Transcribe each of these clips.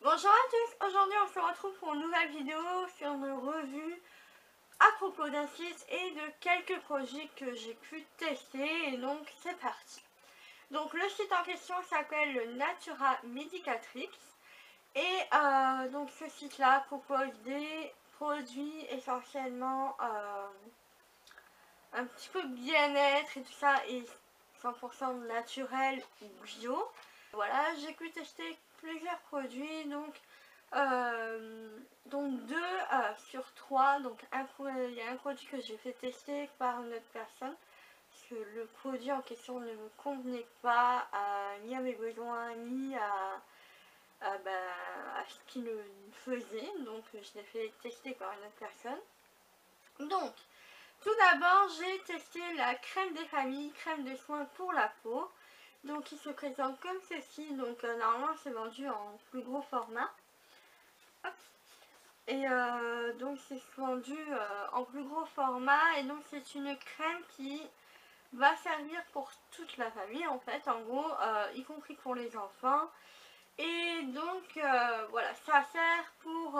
Bonjour à tous, aujourd'hui on se retrouve pour une nouvelle vidéo sur une revue à propos d'un site et de quelques produits que j'ai pu tester, et donc c'est parti. Donc le site en question s'appelle Natura Medicatrix et donc ce site là propose des produits essentiellement un petit peu bien-être et tout ça, et 100% naturel ou bio. Voilà, j'ai pu tester plusieurs produits, donc 2 sur 3. Donc il y a un produit que j'ai fait tester par une autre personne parce que le produit en question ne me convenait pas ni à mes besoins ni à ce qu'il faisait, donc je l'ai fait tester par une autre personne. Donc tout d'abord j'ai testé la crème des familles, crème de soins pour la peau. Donc il se présente comme ceci, donc normalement c'est vendu en plus gros format. Hop. Et donc c'est vendu en plus gros format, et donc c'est une crème qui va servir pour toute la famille en fait, en gros, y compris pour les enfants. Et donc voilà, ça sert pour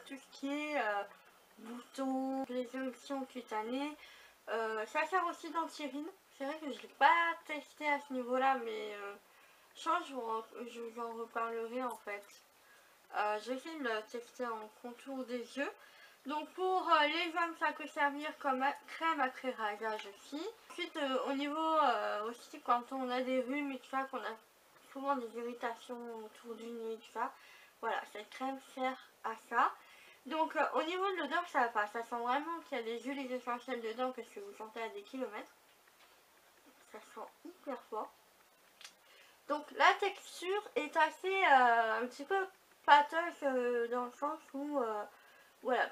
tout ce qui est boutons, les éruptions cutanées. Ça sert aussi d'anti-rides. C'est vrai que je ne l'ai pas testé à ce niveau-là, mais je pense que je vous en reparlerai en fait. Je vais essayer de le tester en contour des yeux. Donc pour les hommes, ça peut servir comme crème après rasage aussi. Ensuite au niveau aussi quand on a des rhumes et tout ça, qu'on a souvent des irritations autour du nez et tout ça, voilà, cette crème sert à ça. Donc au niveau de l'odeur, ça va pas, ça sent vraiment qu'il y a des huiles essentielles dedans parce que vous sentez à des kilomètres. Ça sent hyper fort. Donc la texture est assez un petit peu pâteuse dans le sens où voilà,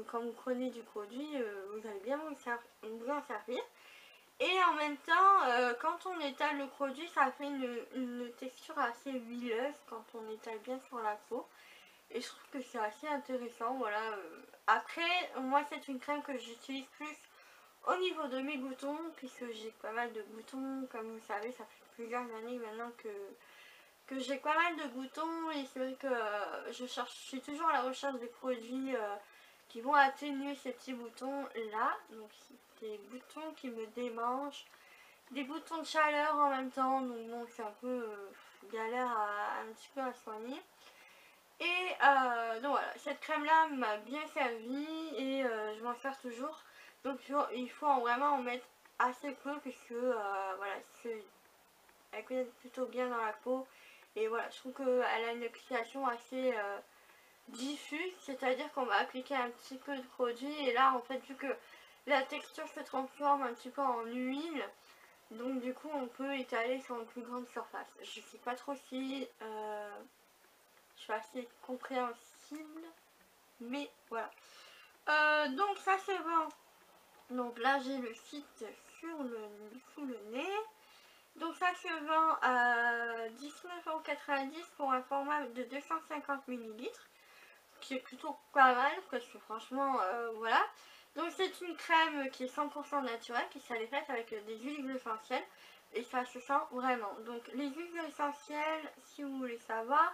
quand vous prenez du produit, vous allez bien vous en servir. Et en même temps, quand on étale le produit, ça fait une texture assez huileuse quand on étale bien sur la peau. Et je trouve que c'est assez intéressant, voilà. Après, moi c'est une crème que j'utilise plus au niveau de mes boutons, puisque j'ai pas mal de boutons, comme vous savez, ça fait plusieurs années maintenant que j'ai pas mal de boutons, et c'est vrai que je suis toujours à la recherche des produits qui vont atténuer ces petits boutons là. Donc des boutons qui me démangent, des boutons de chaleur en même temps, donc bon, c'est un peu galère un petit peu à soigner. Et donc voilà, cette crème là m'a bien servi, et je m'en sers toujours. Donc il faut vraiment en mettre assez peu, puisque voilà, elle connaît plutôt bien dans la peau. Et voilà, je trouve qu'elle a une application assez diffuse, c'est-à-dire qu'on va appliquer un petit peu de produit, et là en fait, vu que la texture se transforme un petit peu en huile, donc du coup on peut étaler sur une plus grande surface. Je sais pas trop si je suis assez compréhensible, mais voilà. Donc ça c'est bon. Donc là j'ai le site sous le nez. Donc ça se vend à 19,90 € pour un format de 250 ml, qui est plutôt pas mal parce que franchement voilà. Donc c'est une crème qui est 100% naturelle, qui s'est faite avec des huiles essentielles, et ça se sent vraiment. Donc les huiles essentielles, si vous voulez savoir,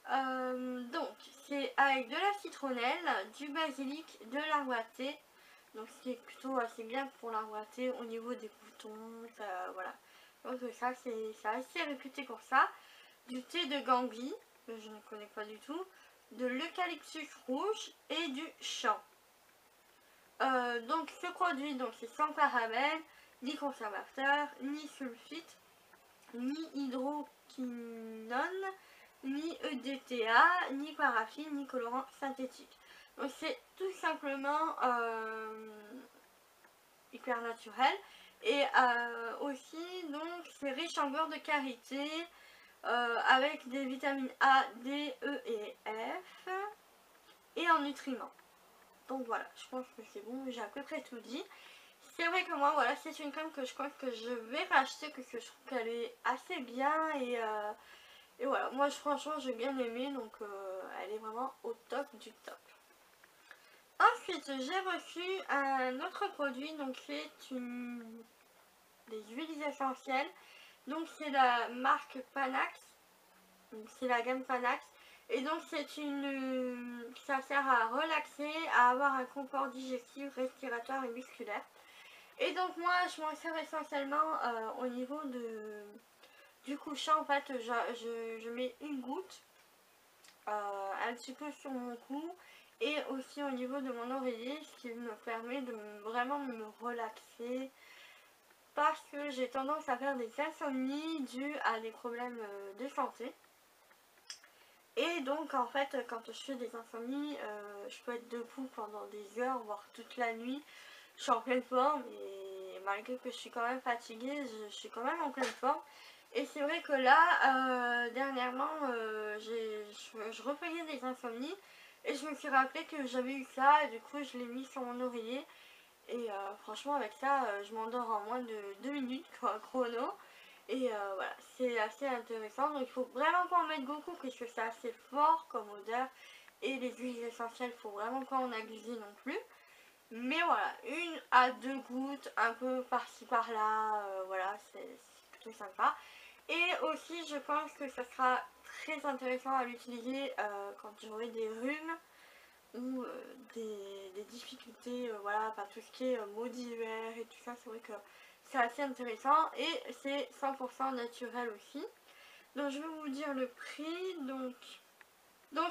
donc c'est avec de la citronnelle, du basilic, de l'arbre à thé. Donc c'est plutôt assez bien pour l'arbre à thé au niveau des boutons, voilà. Donc ça c'est assez réputé pour ça. Du thé de Gambie, que je ne connais pas du tout, de l'eucalyptus rouge et du champ. Donc ce produit, donc c'est sans parabènes, ni conservateur, ni sulfite, ni hydroquinone, ni EDTA, ni paraffine, ni colorant synthétique. Donc c'est tout simplement hyper naturel. Et aussi, donc c'est riche en beurre de karité, avec des vitamines A, D, E et F, et en nutriments. Donc voilà, je pense que c'est bon, j'ai à peu près tout dit. C'est vrai que moi, voilà, c'est une crème que je pense que je vais racheter, parce que je trouve qu'elle est assez bien, et voilà, moi franchement j'ai bien aimé, donc elle est vraiment au top du top. Ensuite j'ai reçu un autre produit, donc c'est des huiles essentielles. Donc c'est la marque Panax, c'est la gamme Panax, Et donc ça sert à relaxer, à avoir un confort digestif, respiratoire et musculaire. Et donc moi je m'en sers essentiellement au niveau du couchant. En fait je mets une goutte un petit peu sur mon cou et aussi au niveau de mon oreiller, ce qui me permet de vraiment me relaxer, parce que j'ai tendance à faire des insomnies dues à des problèmes de santé. Et donc en fait quand je fais des insomnies, je peux être debout pendant des heures, voire toute la nuit. Je suis en pleine forme et malgré que je suis quand même fatiguée, je suis quand même en pleine forme. Et c'est vrai que là, dernièrement, je refaisais des insomnies et je me suis rappelé que j'avais eu ça et du coup je l'ai mis sur mon oreiller. Et franchement avec ça, je m'endors en moins de 2 minutes, quoi, chrono. Et voilà, c'est assez intéressant. Donc il faut vraiment pas en mettre beaucoup puisque c'est assez fort comme odeur. Et les huiles essentielles, il faut vraiment pas en abuser non plus. Mais voilà, 1 à 2 gouttes, un peu par-ci par-là, voilà, c'est plutôt sympa. Et aussi, je pense que ça sera très intéressant à l'utiliser quand j'aurai des rhumes ou des difficultés, voilà, pas tout ce qui est maux d'hiver et tout ça, c'est vrai que c'est assez intéressant et c'est 100% naturel aussi. Donc je vais vous dire le prix, donc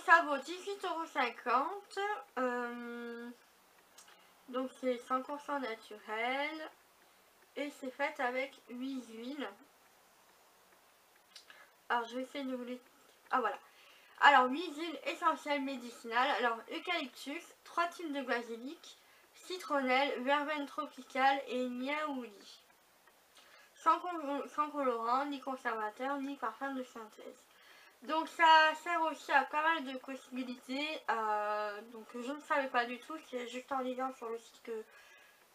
ça vaut 18,50 €. Donc c'est 100% naturel et c'est fait avec 8 huiles. Alors je vais essayer de vous les... Ah voilà. Alors 8 huiles essentielles médicinales. Alors eucalyptus, 3 types de basilic, citronnelle, verveine tropicale et niaouli. Sans colorant, ni conservateur, ni parfum de synthèse. Donc ça sert aussi à pas mal de possibilités. Donc je ne savais pas du tout, c'est juste en lisant sur le site que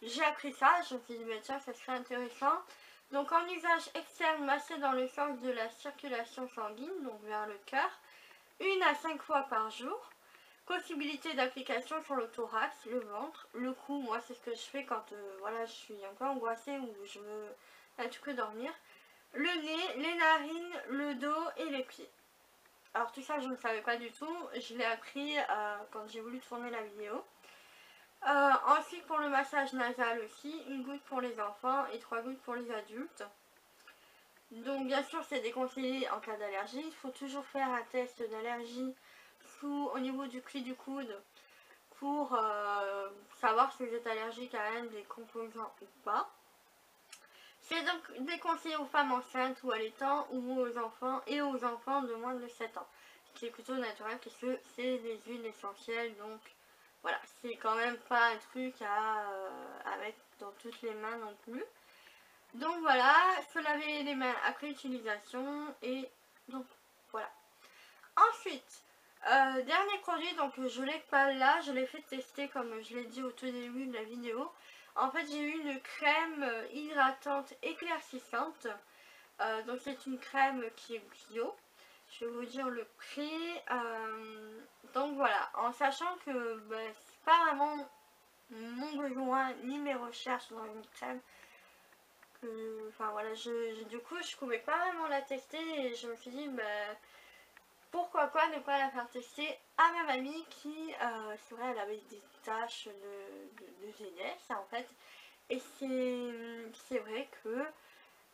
j'ai appris ça. Je me suis dit, mais tiens, ça serait intéressant. Donc en usage externe, masser dans le sens de la circulation sanguine, donc vers le cœur, 1 à 5 fois par jour. Possibilité d'application sur le thorax, le ventre, le cou. Moi, c'est ce que je fais quand voilà, je suis un peu angoissée ou je veux un petit peu dormir. Le nez, les narines, le dos et les pieds. Alors tout ça, je ne savais pas du tout. Je l'ai appris quand j'ai voulu tourner la vidéo. Ensuite, pour le massage nasal aussi, 1 goutte pour les enfants et 3 gouttes pour les adultes. Donc bien sûr, c'est déconseillé en cas d'allergie. Il faut toujours faire un test d'allergie au niveau du pli du coude pour savoir si vous êtes allergique à un des composants ou pas. C'est donc déconseillé aux femmes enceintes ou allaitants ou aux enfants de moins de 7 ans. Ce qui est plutôt naturel puisque c'est des huiles essentielles, donc voilà, c'est quand même pas un truc à mettre dans toutes les mains non plus. Donc voilà, se laver les mains après utilisation et donc voilà. Ensuite, dernier produit, donc je l'ai pas là, je l'ai fait tester comme je l'ai dit au tout début de la vidéo. En fait j'ai eu une crème hydratante éclaircissante. Donc c'est une crème qui est bio. Je vais vous dire le prix. Donc voilà, en sachant que c'est pas vraiment mon besoin ni mes recherches dans une crème. Enfin voilà, du coup je pouvais pas vraiment la tester et je me suis dit pourquoi pas ne pas la faire tester à ma mamie qui, c'est vrai, elle avait des taches de vieillesse en fait. Et c'est vrai que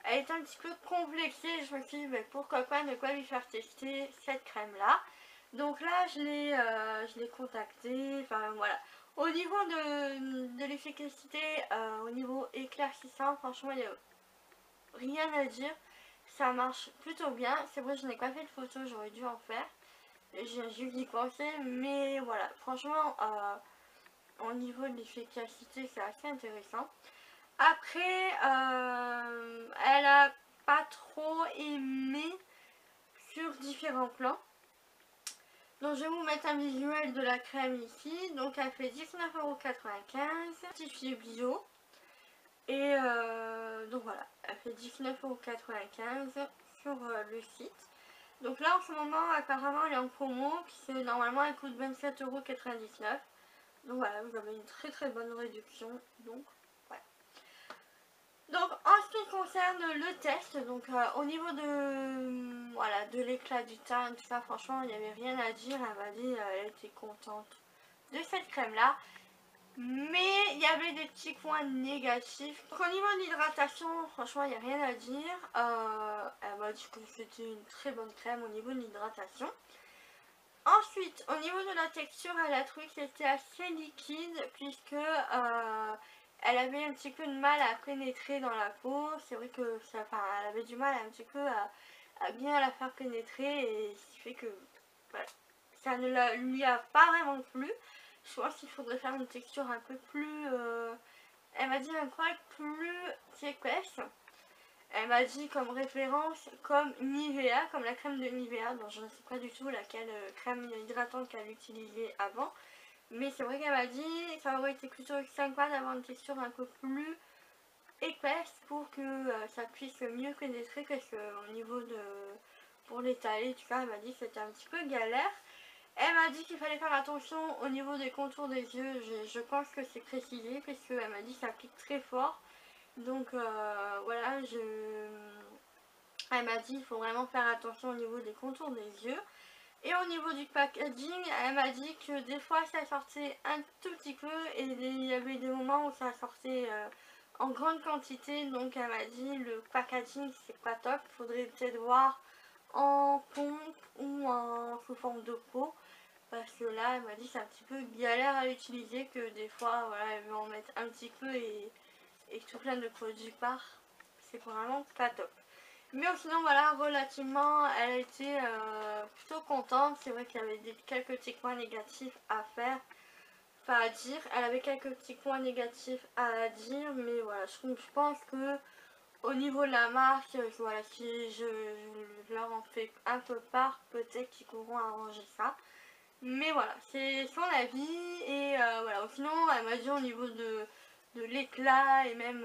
elle est un petit peu complexée. Je me suis dit pourquoi pas ne pas lui faire tester cette crème là. Donc là je l'ai contactée, enfin voilà. Au niveau de l'efficacité, au niveau éclaircissant, franchement il n'y a rien à dire. Ça marche plutôt bien. C'est vrai, je n'ai pas fait de photo, j'aurais dû en faire. J'ai juste y penser, mais voilà. Franchement, au niveau de l'efficacité, c'est assez intéressant. Après, elle a pas trop aimé sur différents plans. Donc je vais vous mettre un visuel de la crème ici. Donc elle fait 19,95 €, certifié bio. Et donc voilà, elle fait 19,95 € sur le site. Donc là en ce moment apparemment elle est en promo, puisque normalement elle coûte 27,99 €. Donc voilà, vous avez une très bonne réduction. Donc voilà. Donc en ce qui concerne le test, donc au niveau de voilà de l'éclat du teint, tout ça, franchement il n'y avait rien à dire. Elle m'a dit elle était contente de cette crème là. Mais il y avait des petits points négatifs. Donc au niveau de l'hydratation, franchement il n'y a rien à dire. Elle m'a dit que c'était une très bonne crème au niveau de l'hydratation. Ensuite, au niveau de la texture, elle a trouvé que c'était assez liquide puisque elle avait un petit peu de mal à pénétrer dans la peau. C'est vrai que elle avait du mal un petit peu à bien la faire pénétrer et ce qui fait que voilà, ça ne lui a pas vraiment plu. Je pense qu'il faudrait faire une texture un peu plus, elle m'a dit un poil plus épaisse. Elle m'a dit comme référence comme Nivea, comme la crème de Nivea, dont je ne sais pas du tout laquelle crème hydratante qu'elle utilisait avant. Mais c'est vrai qu'elle m'a dit ça aurait été plutôt sympa d'avoir une texture un peu plus épaisse pour que ça puisse mieux pénétrer, parce qu'au niveau de pour l'étaler, tout ça, elle m'a dit que c'était un petit peu galère. Elle m'a dit qu'il fallait faire attention au niveau des contours des yeux. Je pense que c'est précisé parce qu'elle m'a dit que ça pique très fort. Donc voilà, elle m'a dit qu'il faut vraiment faire attention au niveau des contours des yeux. Et au niveau du packaging, elle m'a dit que des fois ça sortait un tout petit peu et il y avait des moments où ça sortait en grande quantité. Donc elle m'a dit le packaging c'est pas top, il faudrait peut-être voir en pompe ou sous forme de pot. Parce que là, elle m'a dit que c'est un petit peu galère à utiliser, que des fois, voilà, elle veut en mettre un petit peu et tout plein de produits part. C'est vraiment pas top. Mais sinon, voilà, relativement, elle a été plutôt contente. C'est vrai qu'il y avait quelques petits points négatifs à faire, enfin à dire. Elle avait quelques petits points négatifs à dire, mais voilà, je pense que au niveau de la marque, voilà, si je leur en fais un peu part, peut-être qu'ils pourront arranger ça. Mais voilà, c'est son avis et voilà. Sinon, elle m'a dit au niveau de l'éclat et même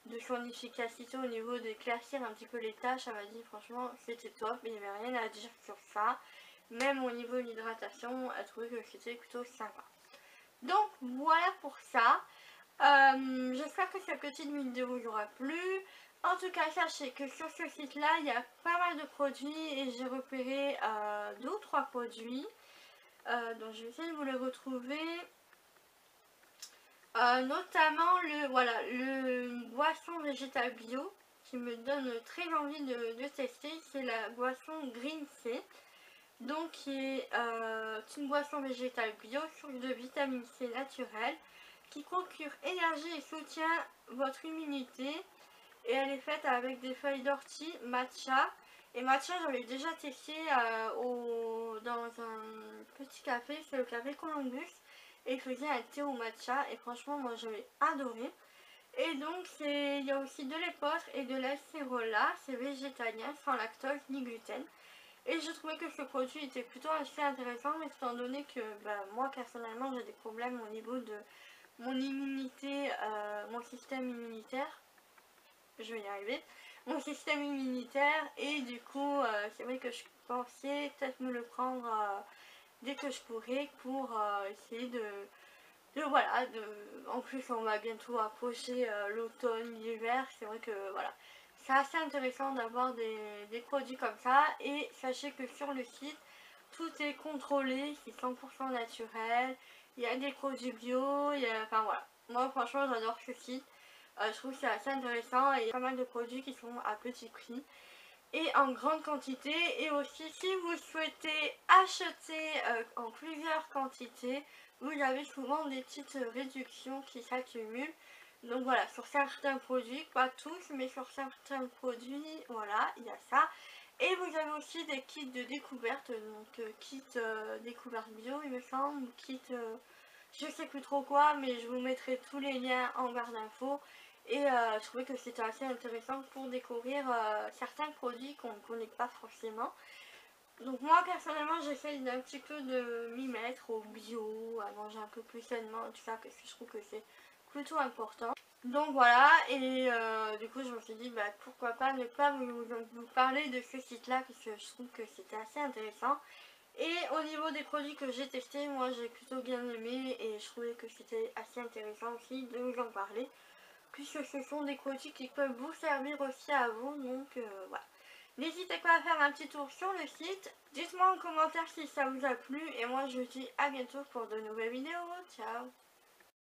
de son efficacité au niveau d'éclaircir un petit peu les taches, elle m'a dit franchement c'était top, il n'y avait rien à dire sur ça. Même au niveau de l'hydratation, elle trouvait que c'était plutôt sympa. Donc voilà pour ça. J'espère que cette petite vidéo vous aura plu. En tout cas, sachez que sur ce site là, il y a pas mal de produits et j'ai repéré 2 ou 3 produits. Donc je vais essayer de vous les retrouver. Notamment le boisson végétale bio qui me donne très envie de tester. C'est la boisson Green C. Donc qui est une boisson végétale bio, source de vitamine C naturelle, qui procure énergie et soutient votre immunité. Et elle est faite avec des feuilles d'ortie, matcha. Et matcha, j'avais déjà testé dans un petit café, c'est le café Columbus. Et il faisait un thé au matcha. Et franchement, moi j'avais adoré. Et donc, il y a aussi de l'épeautre et de l'acérola. C'est végétalien, sans lactose ni gluten. Et je trouvais que ce produit était plutôt assez intéressant, mais étant donné que moi personnellement j'ai des problèmes au niveau de mon immunité, mon système immunitaire. Je vais y arriver, mon système immunitaire, et du coup c'est vrai que je pensais peut-être me le prendre dès que je pourrais pour essayer voilà, en plus on va bientôt approcher l'automne, l'hiver, c'est vrai que voilà, c'est assez intéressant d'avoir des produits comme ça. Et sachez que sur le site tout est contrôlé, c'est 100% naturel, il y a des produits bio, enfin voilà, moi franchement j'adore ce site. Je trouve que c'est assez intéressant et il y a pas mal de produits qui sont à petit prix et en grande quantité. Et aussi, si vous souhaitez acheter en plusieurs quantités, vous avez souvent des petites réductions qui s'accumulent. Donc voilà, sur certains produits, pas tous, mais sur certains produits, voilà, il y a ça. Et vous avez aussi des kits de découverte, donc kit découverte bio il me semble, kit je sais plus trop quoi, mais je vous mettrai tous les liens en barre d'infos. Et je trouvais que c'était assez intéressant pour découvrir certains produits qu'on ne connaît pas forcément. Donc moi personnellement j'essaye d'un petit peu de m'y mettre au bio, à manger un peu plus sainement, tout ça, parce que je trouve que c'est plutôt important. Donc voilà, et du coup je me suis dit pourquoi pas ne pas vous parler de ce site là, parce que je trouve que c'était assez intéressant. Et au niveau des produits que j'ai testés, moi j'ai plutôt bien aimé et je trouvais que c'était assez intéressant aussi de vous en parler. puisque ce sont des produits qui peuvent vous servir aussi à vous, donc voilà. N'hésitez pas à faire un petit tour sur le site, dites-moi en commentaire si ça vous a plu et moi je vous dis à bientôt pour de nouvelles vidéos, ciao.